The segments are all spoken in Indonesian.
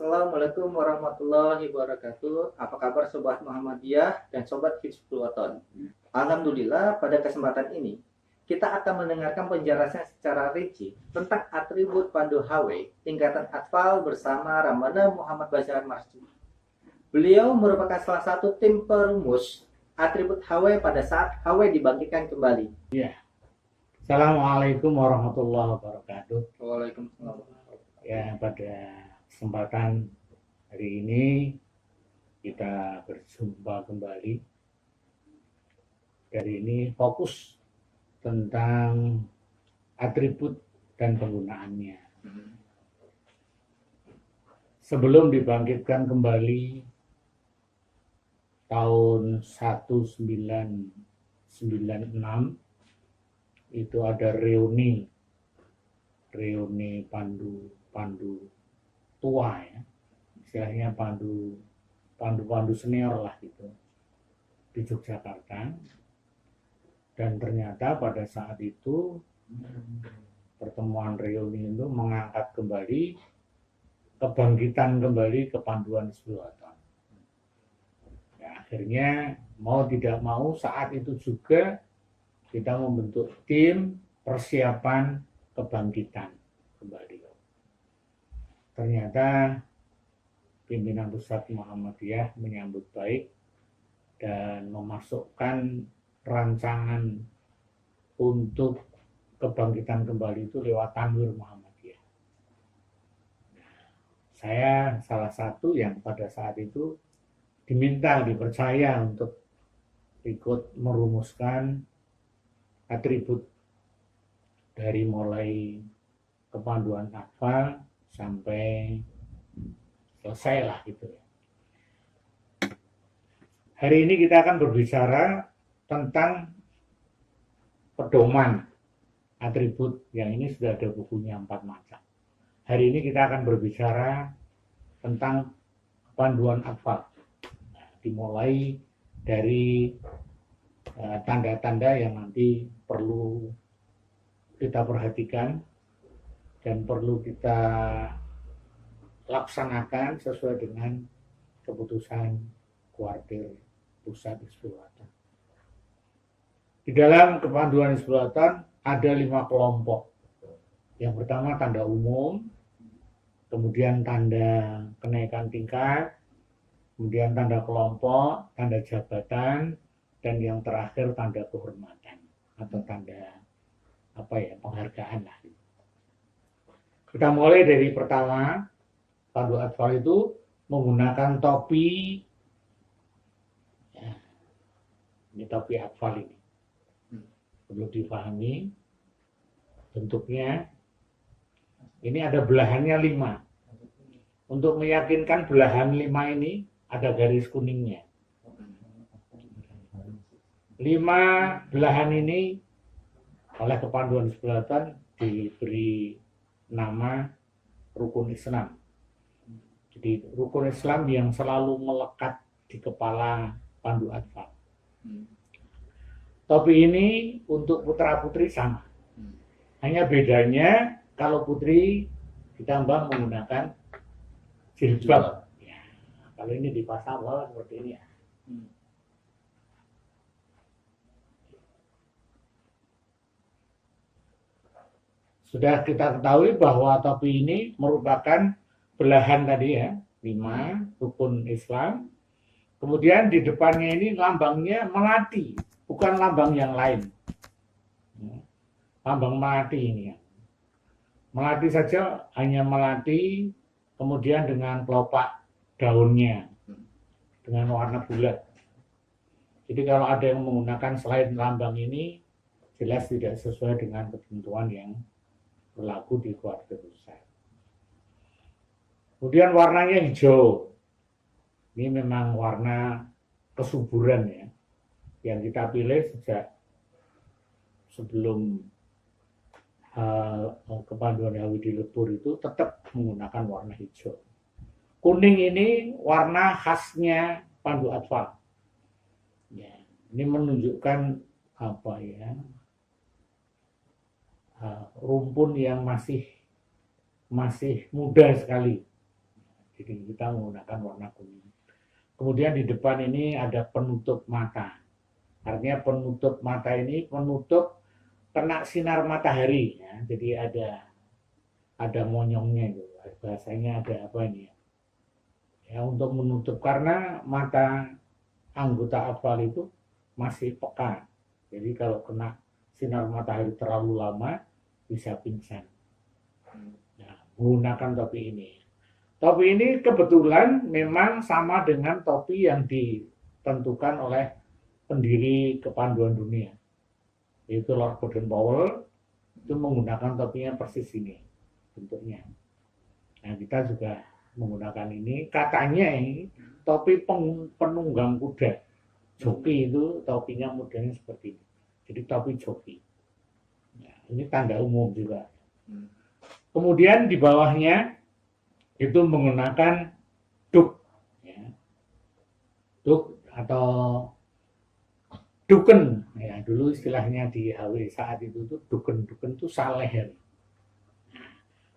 Assalamualaikum warahmatullahi wabarakatuh. Apa kabar Sobat Muhammadiyah dan Sobat Hizbul Wathon? Alhamdulillah, pada kesempatan ini kita akan mendengarkan penjelasan secara rinci tentang atribut Pandu HW tingkatan atfal bersama Ramana Muhammad Bazar Masjid. Beliau merupakan salah satu tim perumus atribut HW pada saat HW dibangkitkan kembali. Ya. Assalamualaikum warahmatullahi wabarakatuh. Waalaikumsalam. Ya, pada kesempatan hari ini kita berjumpa kembali. Dari ini fokus tentang atribut dan penggunaannya. Sebelum dibangkitkan kembali tahun 1996 itu ada reuni pandu tua ya, istilahnya pandu senior lah gitu di Yogyakarta. Dan ternyata pada saat itu pertemuan reuni itu mengangkat kembali kebangkitan kembali kepanduan Hizbul Wathon. Ya, akhirnya mau tidak mau saat itu juga kita membentuk tim persiapan kebangkitan kembali. Ternyata pimpinan pusat Muhammadiyah menyambut baik dan memasukkan rancangan untuk kebangkitan kembali itu lewat Tanwir Muhammadiyah. Saya salah satu yang pada saat itu dipercaya untuk ikut merumuskan atribut dari mulai kepanduan atfal sampai selesai lah gitu ya. Hari ini kita akan berbicara tentang pedoman atribut yang ini sudah ada bukunya 4 macam. Hari ini kita akan berbicara tentang kepanduan atfal. Nah, dimulai dari tanda-tanda yang nanti perlu kita perhatikan dan perlu kita laksanakan sesuai dengan keputusan Kuartir Pusat Hizbul Wathon. Di dalam kepanduan Hizbul Wathon ada 5 kelompok. Yang pertama tanda umum, kemudian tanda kenaikan tingkat, kemudian tanda kelompok, tanda jabatan, dan yang terakhir tanda kehormatan atau tanda penghargaan lah. Kita mulai dari pertama, pandu atfal itu menggunakan topi. Ya, ini topi atfal ini perlu dipahami bentuknya. Ini ada belahannya 5. Untuk meyakinkan belahan 5 ini ada garis kuningnya. 5 belahan ini oleh kepanduan Hizbul Wathon diberi nama rukun Islam. Jadi rukun Islam yang selalu melekat di kepala pandu atfal. Topi ini untuk putra-putri sama. Hanya bedanya kalau putri ditambah menggunakan jilbab. Ya, kalau ini dipasang seperti ini ya. Sudah kita ketahui bahwa topi ini merupakan belahan tadi ya, 5 rukun Islam. Kemudian di depannya ini lambangnya melati, bukan lambang yang lain. Lambang melati ini ya. Melati saja hanya melati, kemudian dengan kelopak daunnya, dengan warna bulat. Jadi kalau ada yang menggunakan selain lambang ini, jelas tidak sesuai dengan ketentuan yang berlaku di Kuartir Pusat. Kemudian warnanya hijau. Ini memang warna kesuburan ya, yang kita pilih sejak sebelum kepanduan HW dilebur itu tetap menggunakan warna hijau. Kuning ini warna khasnya pandu atfal. Ya, ini menunjukkan rumpun yang masih muda sekali. Jadi kita menggunakan warna kuning. Kemudian di depan ini ada penutup mata. Artinya penutup mata ini penutup kena sinar matahari. Ya. Jadi ada monyongnya itu. Bahasanya ada apa ini ya? Ya untuk menutup karena mata anggota atfal itu masih peka. Jadi kalau kena sinar matahari terlalu lama bisa pingsan. Nah, menggunakan topi ini. Topi ini kebetulan memang sama dengan topi yang ditentukan oleh pendiri kepanduan dunia, yaitu Lord Baden-Powell. Itu menggunakan topinya persis ini bentuknya. Nah, kita juga menggunakan ini. Katanya ini topi penunggang kuda. Joki itu topinya modelnya seperti ini. Jadi topi joki. Nah, ini tanda umum juga. Kemudian di bawahnya itu menggunakan duk, ya. Duk atau duken. Ya, dulu istilahnya di HW saat itu tuh duken itu saleher.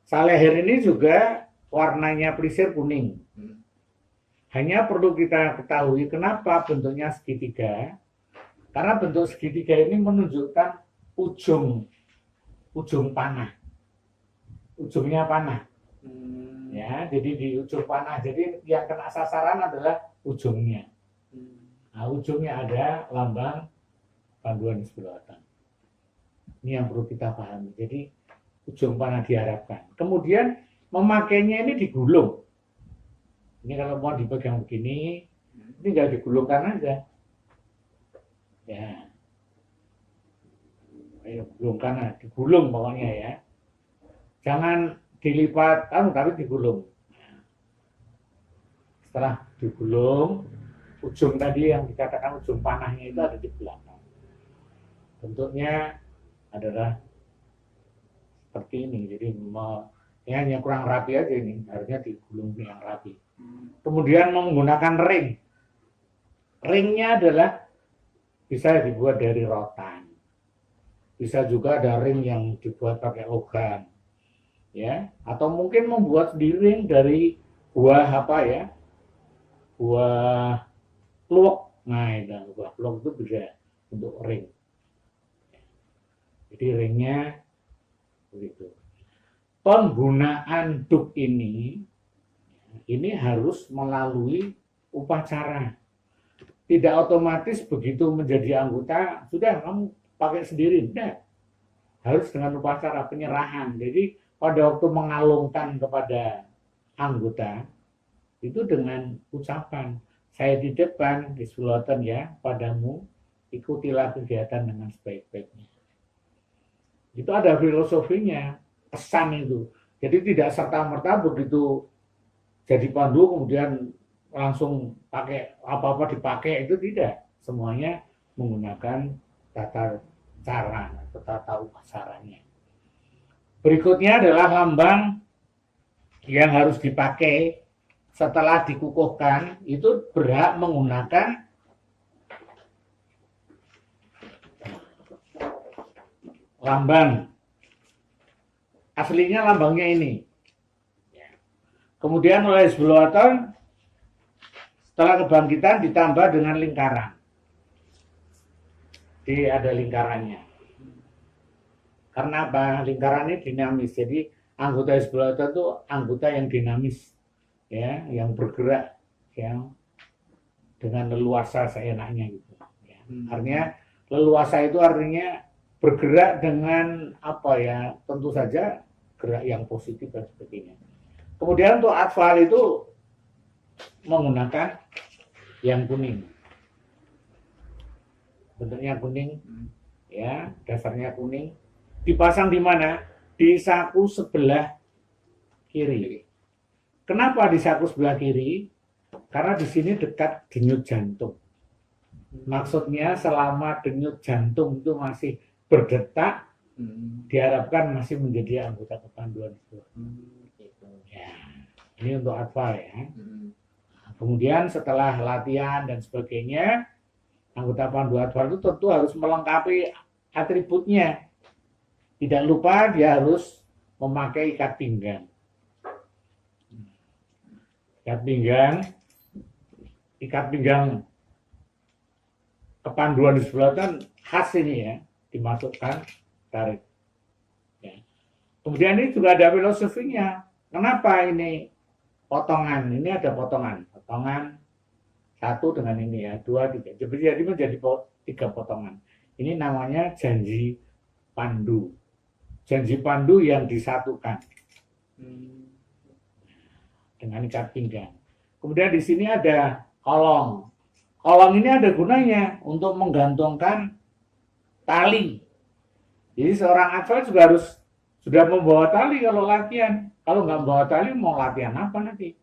Saleher ini juga warnanya pelisir kuning. Hanya perlu kita ketahui kenapa bentuknya segitiga. Karena bentuk segitiga ini menunjukkan ujung panah. Ujungnya panah. Ya, jadi di ujung panah. Jadi yang kena sasaran adalah ujungnya. Nah, ujungnya ada lambang panduan Hizbul-Wathan. Ini yang perlu kita pahami. Jadi ujung panah diharapkan. Kemudian memakainya ini digulung. Ini kalau mau dipegang begini, ini nggak digulungkan aja. Ya, ayo gulungkan, digulung pokoknya ya. Jangan dilipat, tapi digulung. Setelah digulung, ujung tadi yang dikatakan ujung panahnya itu ada di belakang. Bentuknya adalah seperti ini. Jadi ya, yang kurang rapi aja ini, harusnya digulung yang rapi. Kemudian menggunakan ring. Ringnya adalah bisa dibuat dari rotan. Bisa juga ada ring yang dibuat pakai logam. Ya, atau mungkin membuat sendiri ring dari buah apa ya? Buah pluok. Nah, itu buah pluok itu bisa untuk ring. Jadi ringnya begitu. Penggunaan duk ini harus melalui upacara. Tidak otomatis begitu menjadi anggota, sudah kamu pakai sendiri. Tidak. Harus dengan upacara penyerahan. Jadi pada waktu mengalungkan kepada anggota, itu dengan ucapan, saya di depan, di Hizbul-Wathan ya, padamu, ikutilah kegiatan dengan sebaik-baiknya. Itu ada filosofinya, pesan itu. Jadi tidak serta-merta begitu jadi pandu kemudian langsung pakai apa-apa dipakai, itu tidak. Semuanya menggunakan tata cara atau tata upacaranya. Berikutnya adalah lambang yang harus dipakai setelah dikukuhkan, itu berhak menggunakan lambang. Aslinya lambangnya ini. Kemudian oleh Hizbul-Wathan setelah kebangkitan ditambah dengan lingkaran. Jadi ada lingkarannya. Karena apa? Lingkarannya dinamis. Jadi anggota Hizbul-Wathan itu anggota yang dinamis, ya, yang bergerak, yang dengan leluasa seenaknya gitu. Ya. Artinya leluasa itu artinya bergerak dengan apa ya? Tentu saja gerak yang positif dan sebagainya. Kemudian untuk atfal itu menggunakan yang kuning. Bentuknya kuning, ya, dasarnya kuning. Dipasang di mana? Di saku sebelah kiri. Kenapa di saku sebelah kiri? Karena di sini dekat denyut jantung. Maksudnya selama denyut jantung itu masih berdetak, diharapkan masih menjadi anggota kepanduan itu. Ya, ini untuk atfal ya. Kemudian setelah latihan dan sebagainya, anggota pandu atfal itu tentu harus melengkapi atributnya. Tidak lupa dia harus memakai ikat pinggang. ikat pinggang kepanduan di sebelah kan khas ini ya, dimasukkan, tarik. Ya. Kemudian ini juga ada filosofinya. Kenapa ini potongan? Ini ada potongan satu dengan ini ya, 2, 3. Jadi menjadi 3 potongan. Ini namanya janji pandu. Janji pandu yang disatukan dengan ikat pinggang. Kemudian di sini ada kolong. Kolong ini ada gunanya untuk menggantungkan tali. Jadi seorang atlet juga harus sudah membawa tali kalau latihan. Kalau nggak membawa tali mau latihan apa nanti?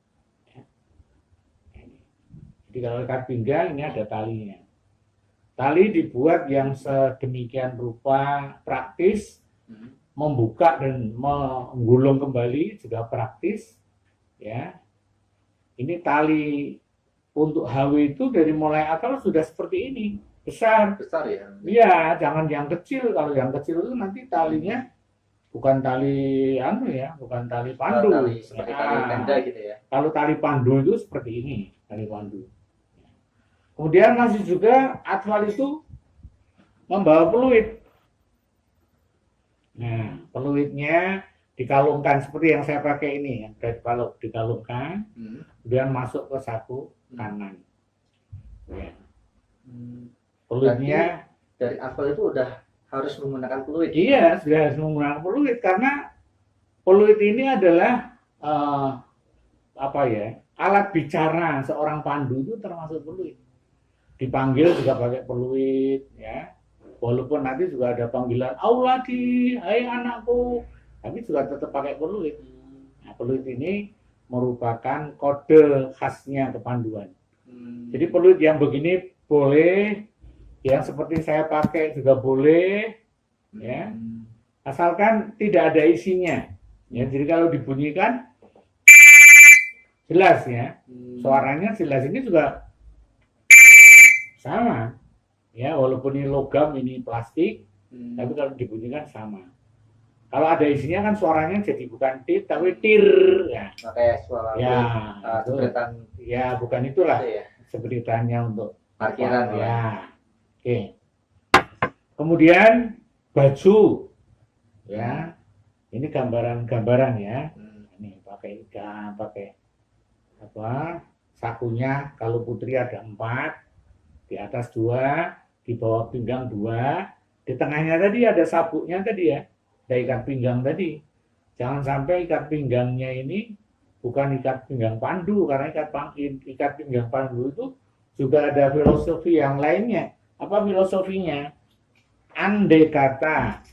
Jadi kalau ikat pinggang ini ada talinya. Tali dibuat yang sedemikian rupa praktis, membuka dan menggulung kembali juga praktis. Ya, ini tali untuk HW itu dari mulai akal sudah seperti ini, besar ya. Iya, jangan yang kecil. Kalau yang kecil itu nanti talinya bukan tali bukan tali pandu. Tali seperti tali tenda gitu ya. Kalau tali pandu itu seperti ini, tali pandu. Kemudian masih juga atwal itu membawa peluit. Nah, peluitnya dikalungkan seperti yang saya pakai ini, yang dikalungkan, kemudian masuk ke saku kanan. Ya. Peluitnya dari atwal itu udah harus menggunakan peluit. Iya, sudah harus menggunakan peluit karena peluit ini adalah alat bicara seorang pandu itu termasuk peluit. Dipanggil juga pakai peluit, ya. Walaupun nanti juga ada panggilan auladi, hai anakku, tapi juga tetap pakai peluit. Nah, peluit ini merupakan kode khasnya kepanduan. Jadi peluit yang begini boleh, yang seperti saya pakai juga boleh, ya. Asalkan tidak ada isinya. Ya, jadi kalau dibunyikan jelas ya, suaranya jelas. Ini juga sama, ya, walaupun ini logam, ini plastik, tapi kalau dibunyikan sama. Kalau ada isinya kan suaranya jadi bukan tit, tapi tir, ya. Makanya suara sebritan, ya, bukan itulah itu ya. Sebritannya untuk parkiran ya. Oke. Kemudian baju, ya, ini gambaran ya. Ini pakai ikan, pakai sakunya. Kalau putri ada 4. Di atas 2, di bawah pinggang 2, di tengahnya tadi ada sabuknya tadi ya, ada ikat pinggang tadi. Jangan sampai ikat pinggangnya ini bukan ikat pinggang pandu, karena ikat pinggang pandu itu juga ada filosofi yang lainnya. Apa filosofinya? Andai kata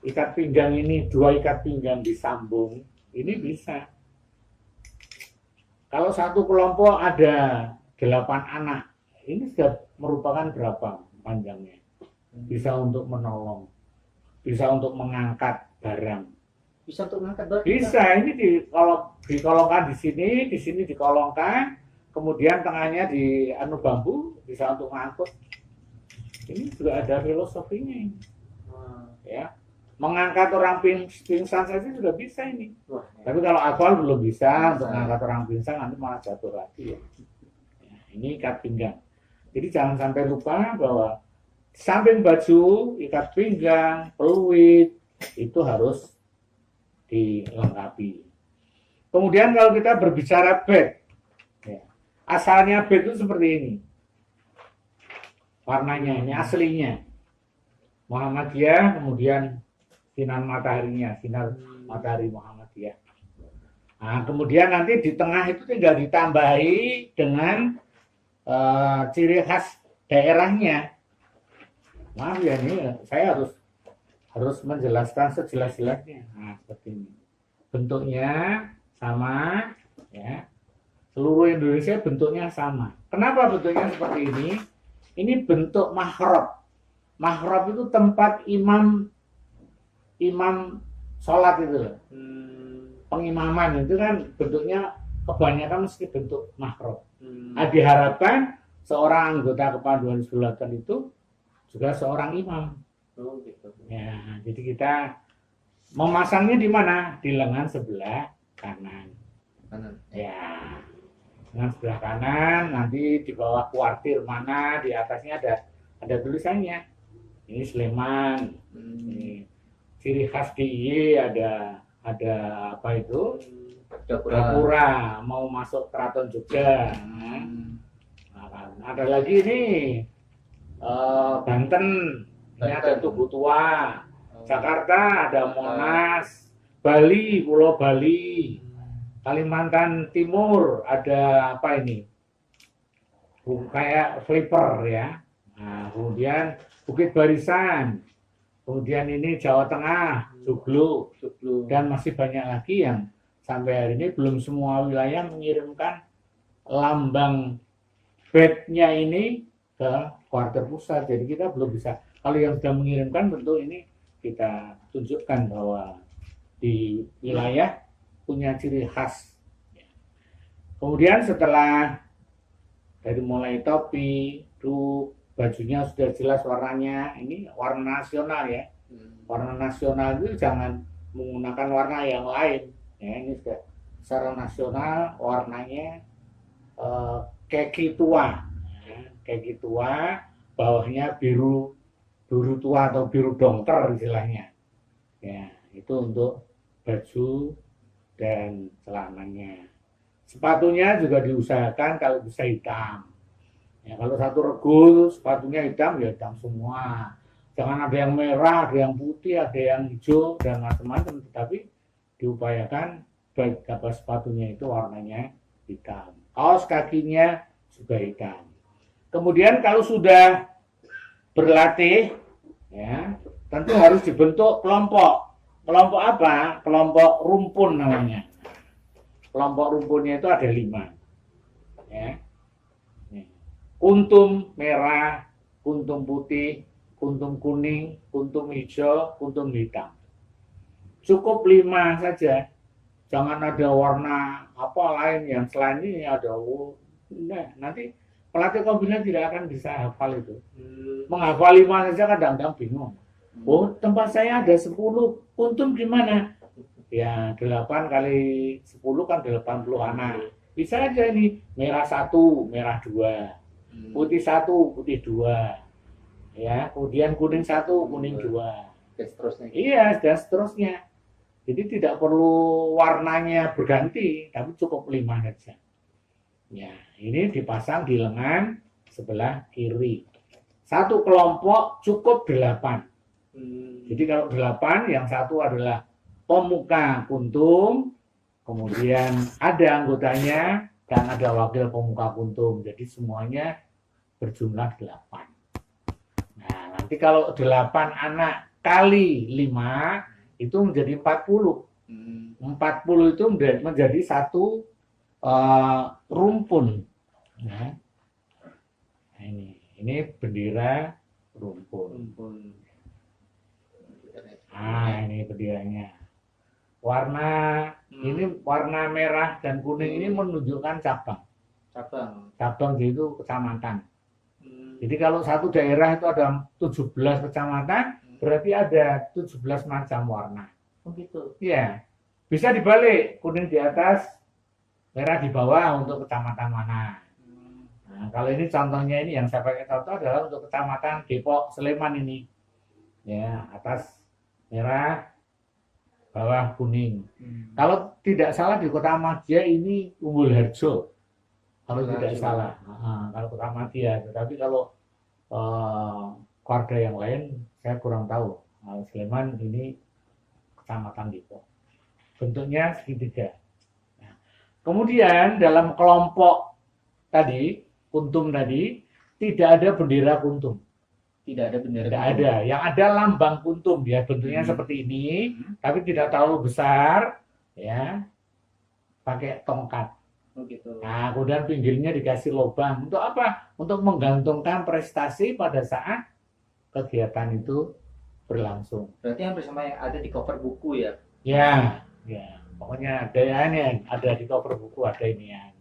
ikat pinggang ini 2 ikat pinggang disambung, ini bisa. Kalau satu kelompok ada 8 anak, ini sudah merupakan berapa panjangnya? Bisa untuk menolong, bisa untuk mengangkat barang. Bisa untuk mengangkat barang? Bisa, ini dikolongkan di sini dikolongkan, kemudian tengahnya di bambu, bisa untuk mengangkut. Ini juga ada filosofinya ini. Ya. Mengangkat orang pingsan saja sudah bisa ini. Tapi kalau akal belum bisa, untuk mengangkat orang pingsan nanti malah jatuh lagi ya. Ini ikat pinggang. Jadi jangan sampai lupa bahwa samping baju, ikat pinggang, peluit itu harus dilengkapi. Kemudian kalau kita berbicara bed, ya, asalnya bed itu seperti ini. Warnanya ini aslinya Muhammadiyah, kemudian sinar matahari Muhammadiyah. Nah, kemudian nanti di tengah itu tinggal ditambahi dengan ciri khas daerahnya. Maaf ya, ini saya harus menjelaskan sejelas-jelasnya. Nah, seperti ini. Bentuknya sama, ya. Seluruh Indonesia bentuknya sama. Kenapa bentuknya seperti ini? Ini bentuk mahrab. Mahrab itu tempat imam sholat itu. Pengimaman itu kan bentuknya kebanyakan mesti bentuk mahrab. Nah, diharapkan seorang anggota kepanduan Hizbul-Wathan itu juga seorang imam. Gitu. Ya, jadi kita memasangnya di mana? Di lengan sebelah kanan. Kanan. Ya, dengan sebelah kanan, nanti di bawah kuartir mana, di atasnya ada tulisannya. Ini Sleman. Ini ciri khas DIY ada apa itu? Gapura, mau masuk Keraton Jogja. Nah, ada lagi nih Banten, ini ada Tugu Tua. Jakarta ada Monas, Bali, Pulau Bali, Kalimantan Timur ada apa ini? Kayak flipper ya. Nah, kemudian Bukit Barisan, kemudian ini Jawa Tengah, Joglo, dan masih banyak lagi yang sampai hari ini belum semua wilayah mengirimkan lambang bednya ini ke kuarter pusat. Jadi kita belum bisa. Kalau yang sudah mengirimkan tentu ini kita tunjukkan bahwa di wilayah punya ciri khas. Kemudian setelah dari mulai topi, rok, bajunya sudah jelas warnanya, ini warna nasional ya. Warna nasional itu jangan menggunakan warna yang lain. Ya, ini sudah secara nasional warnanya keki tua, ya, keki tua, bawahnya biru tua atau biru dongker istilahnya. Ya, itu untuk baju dan celananya. Sepatunya juga diusahakan kalau bisa hitam. Ya, kalau satu regul sepatunya hitam ya hitam semua. Jangan ada yang merah, ada yang putih, ada yang hijau dan macam-macam. Tetapi diupayakan baik apa sepatunya itu warnanya hitam. Kaos kakinya juga hitam. Kemudian kalau sudah berlatih, ya tentu harus dibentuk kelompok. Kelompok apa? Kelompok rumpun namanya. Kelompok rumpunnya itu ada 5. Ya. Kuntum merah, kuntum putih, kuntum kuning, kuntum hijau, kuntum hitam. Cukup 5 saja. Jangan ada warna apa lain yang selain ini ada. Nah, nanti pelatih kombinasi tidak akan bisa hafal itu. Menghafal 5 saja kadang-kadang bingung. Oh, tempat saya ada 10. Kuntum gimana? Ya, 8 kali 10 kan 80 anak. Bisa aja ini merah 1, merah 2. Putih 1, putih 2. Ya, kemudian kuning 1, kuning 2. Dan seterusnya. Iya, dan seterusnya. Jadi tidak perlu warnanya berganti, tapi cukup 5 saja. Ya, ini dipasang di lengan sebelah kiri. Satu kelompok cukup 8. Jadi kalau 8, yang satu adalah pemuka kuntum, kemudian ada anggotanya dan ada wakil pemuka kuntum. Jadi semuanya berjumlah 8. Nah, nanti kalau 8 anak kali 5 itu menjadi 40. 40 itu menjadi satu rumpun. Nah, ini bendera rumpun. Nah, ini benderanya. Ini warna merah dan kuning ini menunjukkan cabang. Cabang itu kecamatan. Jadi kalau satu daerah itu ada 17 kecamatan, berarti ada 17 macam warna. Oh gitu. Iya. Bisa dibalik, kuning di atas, merah di bawah untuk kecamatan mana. Nah, kalau ini contohnya ini yang saya pakai contoh adalah untuk kecamatan Depok Sleman ini. Ya, atas merah, bawah kuning. Kalau tidak salah di Kota Madya ini Umbul Harjo. Kalau tidak salah. Kalau Kota Madya. Tetapi kalau keluarga yang lain saya kurang tahu. Sleman ini kecamatan Depok. Bentuknya segitiga. Nah, kemudian dalam kelompok tadi, kuntum tadi, tidak ada bendera kuntum. Tidak ada bendera. Tidak ada. Yang ada lambang kuntum ya, bentuknya seperti ini, tapi tidak terlalu besar, ya. Pakai tongkat. Oh gitu. Nah, kemudian pinggirnya dikasih lubang. Untuk apa? Untuk menggantungkan prestasi pada saat kegiatan itu berlangsung. Berarti hampir sama yang ada di cover buku ya? Ya. Pokoknya ada ini, ada di cover buku ada ini ya,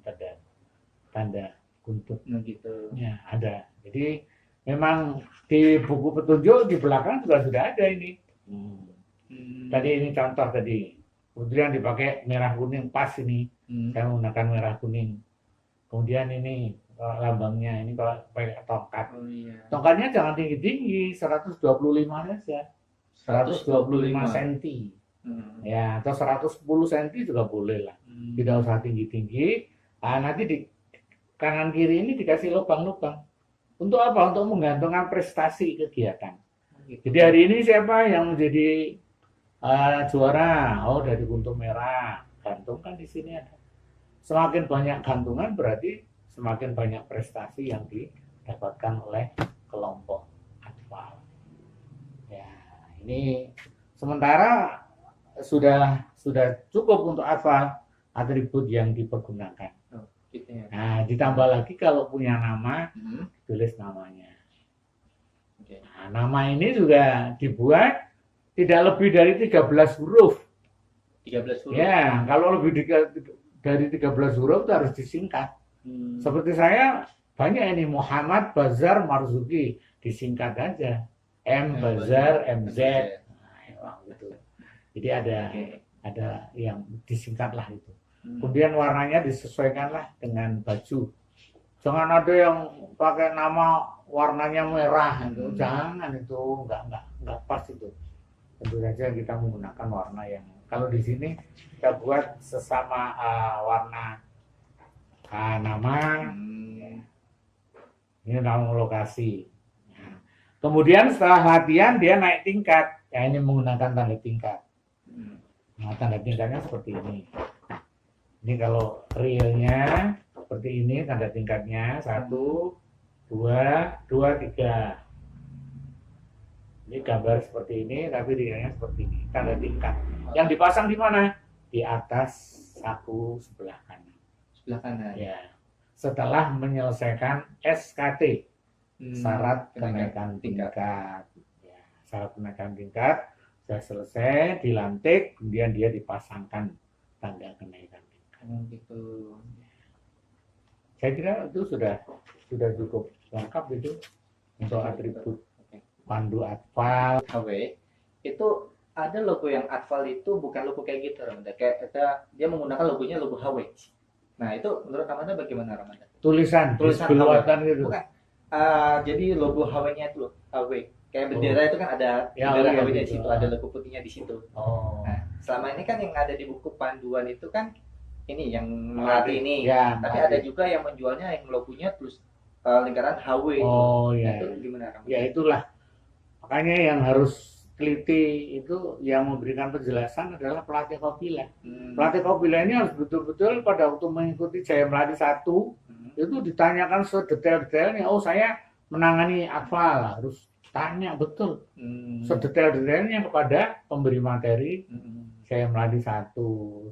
tanda kuntum. Oh gitu. Ya, ada. Jadi memang di buku petunjuk di belakang juga sudah ada ini. Tadi ini contoh tadi. Kemudian dipakai merah kuning pas ini. Saya menggunakan merah kuning. Kemudian ini lambangnya ini kalau pakai tongkat. Oh iya. Tongkatnya jangan tinggi-tinggi, 125 saja. 125 cm. Ya, atau 110 cm juga boleh lah. Tidak usah tinggi-tinggi. Nah, nanti di kanan kiri ini dikasih lubang-lubang. Untuk apa? Untuk menggantungkan prestasi kegiatan. Jadi hari ini siapa yang menjadi juara? Oh, dari Kuntum Merah. Gantungkan di sini ada. Semakin banyak gantungan berarti semakin banyak prestasi yang didapatkan oleh kelompok atfal. Ya, ini sementara sudah cukup untuk atfal atribut yang dipergunakan. Gitu ya. Nah, ditambah lagi kalau punya nama, tulis namanya. Nah, nama ini juga dibuat tidak lebih dari 13 huruf. 13 huruf. Ya, kalau lebih dari 13 huruf itu harus disingkat. Seperti saya banyak ini Muhammad Bazar Marzuki, disingkat aja. M Bazar MZ. Nah, gitu. Jadi ada yang disingkat lah itu. Kemudian warnanya disesuaikanlah dengan baju. Jangan ada yang pakai nama warnanya merah itu. Jangan, itu enggak pas itu. Tentu saja kita menggunakan warna yang kalau di sini kita buat sesama warna nama. Ini nama lokasi. Nah, kemudian setelah latihan dia naik tingkat. Ya, ini menggunakan tanda tingkat. Nah, tanda tingkatnya seperti ini. Ini kalau realnya seperti ini tanda tingkatnya 1, 2, 3. Ini gambar seperti ini, tapi realnya seperti ini, tanda tingkat. Yang dipasang di mana? Di atas saku sebelah kanan. Sebelah kanan. Ya. Setelah menyelesaikan SKT, syarat kenaikan tingkat. Ya, syarat kenaikan tingkat sudah selesai, dilantik, kemudian dia dipasangkan tanda kenaikan tingkat. Gitu. Saya kira itu sudah cukup lengkap itu untuk atribut pandu atfal. HW itu ada logo yang atfal itu bukan logo kayak gitu, Ramanda. Kayak dia menggunakan logonya logo HW. Nah, itu menurut Ramanda bagaimana, Ramanda? Tulisan HW gitu. Bukan. Jadi logo HW-nya itu loh, HW. Kayak bendera itu kan ada bendera HW-nya di situ, ada logo putihnya di situ. Nah, selama ini kan yang ada di buku panduan itu kan ini yang melatih ini. Ya, tapi ada juga yang menjualnya yang logonya terus lingkaran HW. Oh iya. Itu gimana, Ramanda? Ya itulah. Makanya yang harus teliti itu yang memberikan penjelasan adalah pelatih Kopila. Pelatih Kopila ini harus betul-betul pada waktu mengikuti Jaya Melati 1 itu ditanyakan sedetail-detailnya. Oh, saya menangani atfal, harus tanya betul sedetail-detailnya kepada pemberi materi Jaya Melati 1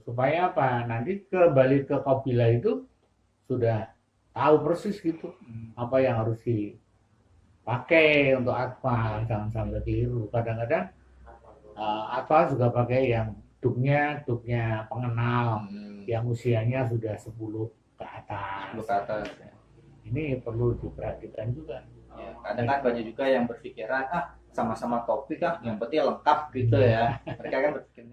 supaya apa? Nanti kembali ke Kopila itu sudah tahu persis gitu apa yang harus dipakai untuk atfal, jangan sampai keliru. Kadang-kadang atfal juga pakai yang duknya pengenal yang usianya sudah 10 ke atas. 10 ke atas. Ini perlu diperhatikan juga. Ya, kadang kan banyak juga yang berpikiran sama-sama topik yang penting lengkap gitu ya. Mereka kan berpikir